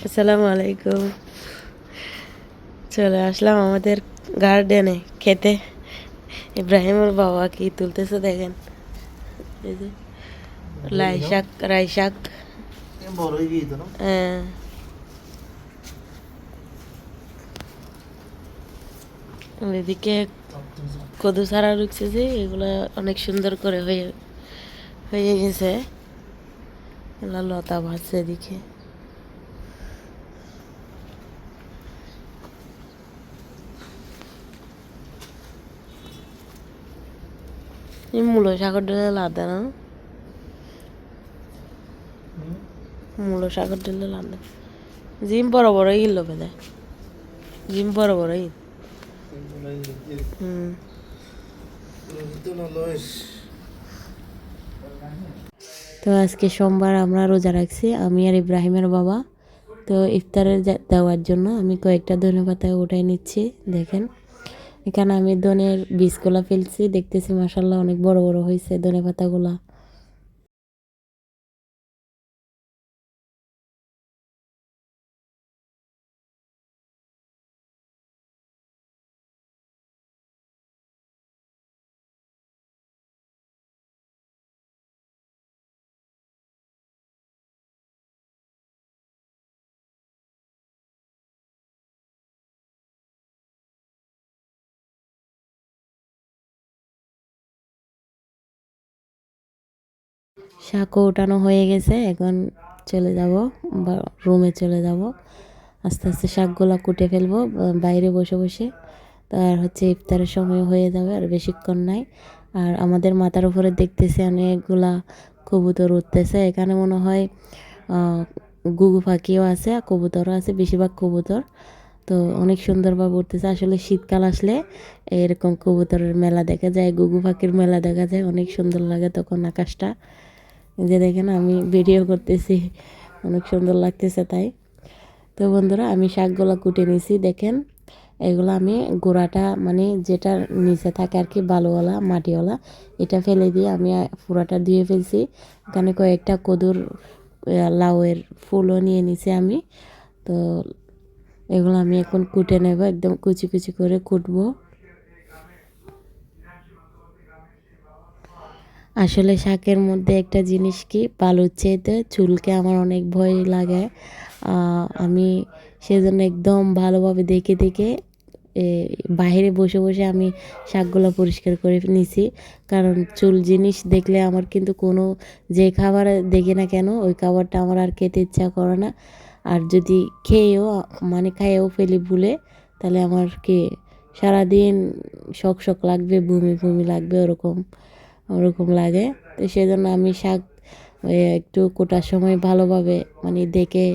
আসসালামু আলাইকুম। চলে আসলাম আমাদের গার্ডেনে খেতে। ইব্রাহিমের বাবা কি তুলতেছে দেখেন। এই যে রাই শাক। হ্যাঁ, এদিকে কদু ছাড়া রুখছে যে এগুলো অনেক সুন্দর করে হয়ে হয়ে গেছে। এগুলো লতা ভাসছে এদিকে। এই মূলো শাকের ডালে লাদা না, মূলো শাকের ডালে লাদা জিম বড় বড় ইল বেদে, জিম বড় বড় ইল। হুম, তো আজকে সোমবার আমরা রোজা রাখছি, আমি আর ইব্রাহিমের বাবা। তো ইফতারের দেওয়ার জন্য আমি কয়েকটা ধনেপাতা উঠাই নিচ্ছি। দেখেন এখানে আমি ধনের বীজগুলা ফেলছি, দেখতেছি মাসাল্লাহ অনেক বড় বড় হয়েছে ধনেপাতাগুলা। শাকও উঠানো হয়ে গেছে, এখন চলে যাব বা রুমে চলে যাব। আস্তে আস্তে শাকগুলা কুটে ফেলবো বাইরে বসে বসে। তার হচ্ছে ইফতারের সময় হয়ে যাবে, আর বেশিক্ষণ নাই। আর আমাদের মাথার উপরে দেখতেছি অনেকগুলা কবুতর উঠতেছে। এখানে মনে হয় ঘুঘু পাখিও আছে, কবুতরও আছে, বেশিরভাগ কবুতর। তো অনেক সুন্দরভাবে উঠতেছে। আসলে শীতকাল আসলে এরকম কবুতরের মেলা দেখা যায়, ঘুঘু পাখির মেলা দেখা যায়, অনেক সুন্দর লাগে তখন আকাশটা। যে দেখেন আমি ভিডিও করতেছি, অনেক সুন্দর লাগতেছে তাই। তো বন্ধুরা আমি শাকগুলো কুটে নিয়েছি, দেখেন এগুলো আমি গোড়াটা মানে যেটা নিচে থাকে আর কি বালুওয়ালা মাটিওয়ালা, এটা ফেলে দিয়ে আমি পুরাটা ধুয়ে ফেলছি। এখানে কয়েকটা কদুর লাউয়ের ফুলও নিয়ে নিছি আমি। তো এগুলো আমি এখন কুটে নেব, একদম কুচি কুচি করে কুটবো। আসলে শাকের মধ্যে একটা জিনিস কি, বালুর চাইতে চুলকে আমার অনেক ভয় লাগে। আমি সেজন্য একদম ভালোভাবে দেখে দেখে এ বাইরে বসে বসে আমি শাকগুলো পরিষ্কার করে নিছি। কারণ চুল জিনিস দেখলে আমার কিন্তু কোনো যে খাবার দেখি না কেন ওই খাবারটা আমার আর খেতে ইচ্ছা করে না। আর যদি খেয়েও মানে খাইয়েও ফেলি ভুলে, তাহলে আমার কি সারাদিন শক শক লাগবে, বমি বমি লাগবে, ওরকম ওরকম লাগে। তো সেজন্য আমি শাক একটু কোটার সময় ভালোভাবে মানে দেখে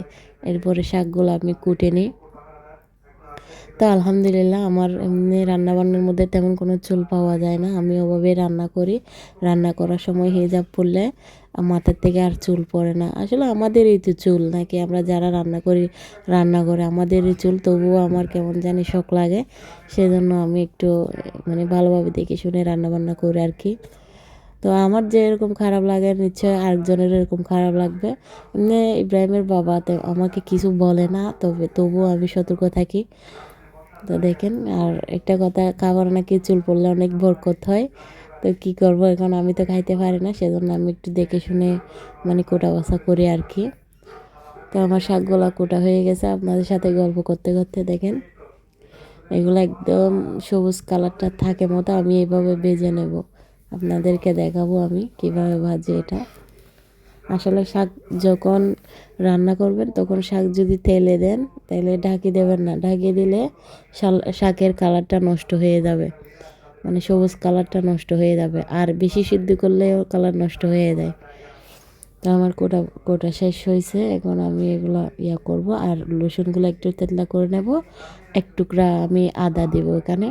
এরপরে শাকগুলো আমি কুটে নিই। তো আলহামদুলিল্লাহ আমার এমনি রান্নাবান্নার মধ্যে তেমন কোনো চুল পাওয়া যায় না, আমি ওভাবে রান্না করি। রান্না করার সময় হিজাব পরলে মাথার থেকে আর চুল পড়ে না। আসলে আমাদেরই তো চুল নাকি, আমরা যারা রান্না করি রান্না করে আমাদেরই চুল, তবুও আমার কেমন জানি শখ লাগে। সেজন্য আমি একটু মানে ভালোভাবে দেখে শুনে রান্নাবান্না করি আর কি। তো আমার যে এরকম খারাপ লাগে নিশ্চয়ই আরেকজনের এরকম খারাপ লাগবে। এমনি ইব্রাহিমের বাবা তো আমাকে কিছু বলে না, তবুও আমি সতর্ক থাকি। তো দেখেন আর একটা কথা, খাবার নাকি চুল পড়লে অনেক বরকত হয়। তো কী করবো, এখন আমি তো খাইতে পারি না, সেজন্য আমি একটু দেখে শুনে মানে কোটা বাছা করি আর কি। তো আমার শাকগুলা কোটা হয়ে গেছে, আপনাদের সাথে গল্প করতে করতে দেখেন এগুলো একদম সবুজ কালারটা থাকে মতো আমি এইভাবে ভেজে নেব। আপনাদেরকে দেখাবো আমি কিভাবে ভাজি এটা। আসলে শাক যখন রান্না করবেন তখন শাক যদি তেলে দেন তাহলে ঢাকি দেবেন না, ঢাকিয়ে দিলে শাকের কালারটা নষ্ট হয়ে যাবে, মানে সবুজ কালারটা নষ্ট হয়ে যাবে, আর বেশি সিদ্ধ করলেও কালার নষ্ট হয়ে যায়। তো আমার কোটা কোটা শেষ হয়েছে, এখন আমি এগুলো করব। আর রসুনগুলো একটু তেতলা করে নেব, এক টুকরা আমি আদা দেবো এখানে।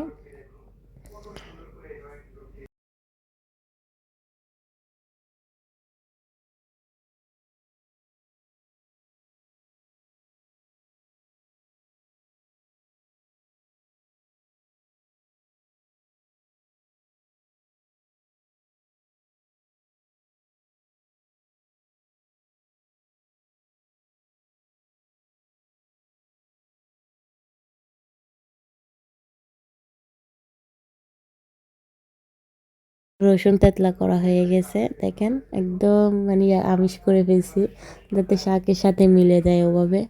রসুন তেতলা করা হয়ে গেছে, দেখেন একদম মানে আমিষ করে ফেলছি যাতে শাকের সাথে মিলে যায় ওভাবে।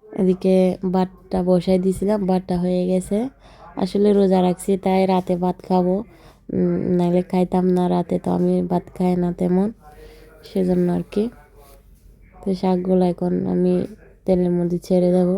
এদিকে ভাতটা বসাই দিয়েছিলাম, ভাতটা হয়ে গেছে। আসলে রোজা রাখছি তাই রাতে ভাত খাবো, নাহলে খাইতাম না রাতে, তো আমি ভাত খাই না তেমন, সেজন্য আর কি। তো শাকগুলো এখন আমি তেলের মধ্যে ছেড়ে দেবো।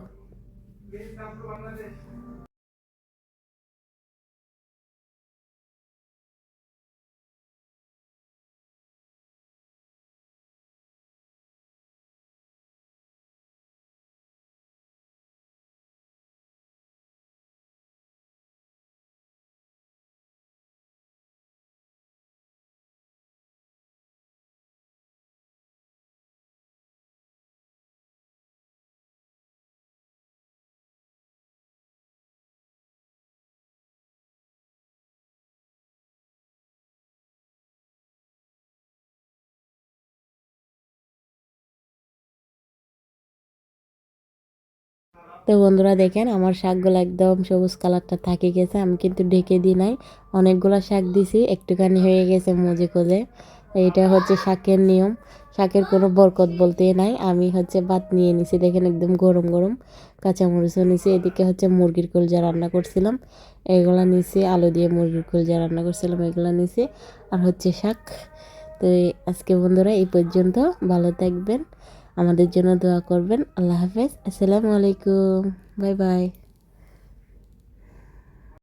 তো বন্ধুরা দেখেন আমার শাকগুলো একদম সবুজ কালারটা থাকে গেছে, আমি কিন্তু ঢেকে দিই নাই, অনেকগুলো শাক দিছি, একটুখানি হয়ে গেছে মজে কজে। এইটা হচ্ছে শাকের নিয়ম, শাকের কোনো বরকত বলতে নাই। আমি হচ্ছে ভাত নিয়ে নিছি, দেখেন একদম গরম গরম, কাঁচামরিচও নিছি। এদিকে হচ্ছে মুরগির কলজা রান্না করছিলাম, এগুলো নিছি, আলু দিয়ে মুরগির কলজা রান্না করছিলাম, এগুলো নিছি। আর হচ্ছে শাক। তো আজকে বন্ধুরা এই পর্যন্ত, ভালো থাকবেন, আমাদের জন্য দোয়া করবেন। আল্লাহ হাফেজ, আসসালামু আলাইকুম, বাই বাই।